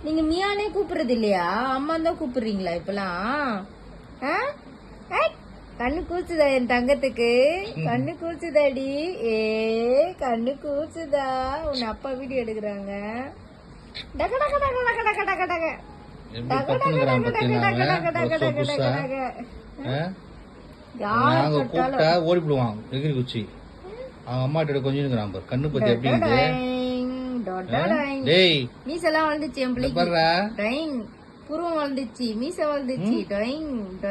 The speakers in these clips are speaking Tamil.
நீங்க மியானே கூப்பிடுறது இல்லையா? அம்மா தான் கூப்பிடுறீங்களா இப்பெல்லாம்? கண்ணு கூச்சுதா என் தங்கத்துக்கு? கண்ணு கூச்சுதாடி? ஏ கண்ணு கூச்சுதா? உன் அப்பா வீடியோ எடுக்கிறாங்க. டக டக டக டக டக டக டக ஓடிடுவான் எகிரி குச்சி. அவன் அம்மா கிட்ட கொஞ்சம் கண்ணு பத்தி எப்படி மீசெல்லாம் வளர்ந்துச்சு என் பிள்ளைக்கு. புருவம் வளர்ந்துச்சு, மீச வளர்ந்துச்சு.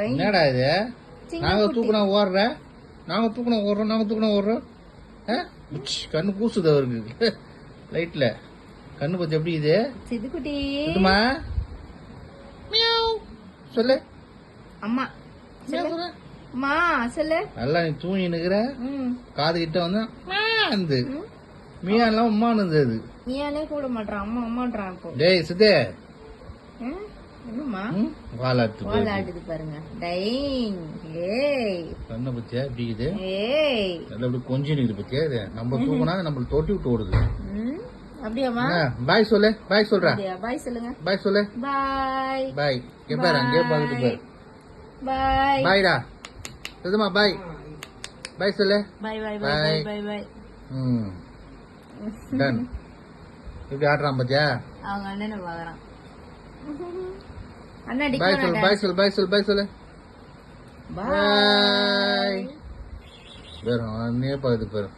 என்னடா இது? நாங்க தூக்குனா ஓடுற, நாங்க தூக்குனா ஓடுறோம். கண்ணு கூசுது அவருக்கு லைட்ல. கண்ணு பத்தி எப்படி இது? சிதுக்குட்டி சொல்லு. அம்மா அம்மா சொல்லு. நல்லா நீ தூங்கி நிக்கிற, காது கிட்ட வந்து மியாலாம் உம்மானு அது. மியானே கூட மாட்டான், அம்மா அம்மான்றான். இப்போ டேய் சிதே என்னம்மா வாலாடுது பாருங்க. டைங் ஏய் கண்ணை பத்தியா எப்படி இது? ஏய் நல்லா அப்படி கொஞ்சம் நிக்குது பத்தியா? இது நம்ம தூக்குனா நம்மள தொட்டி விட்டு ஓடுது. அப்படியாமா? பாய் சொல்லு. பாய் சொல்றா. பாய் சொல்லுங்க. பாய் சொல்லு. பாய் பாய். கேப்பாரு அங்கே பாத்துட்டு பாரு. பாய் பாய்டா சுதமா. பாய் பாய் சொல்லு. பாய் பாய் பாய் பாய் பாய். டன். இப்படி ஆடுறான் பாத்தியா? அவங்க அண்ணனை பாக்குறான். அண்ணா பாய் சொல்லு. பாய் சொல்லு. பாய் சொல்லு. பாய் சொல்லு. பாய். வேற அண்ணே பாக்குது பாரு.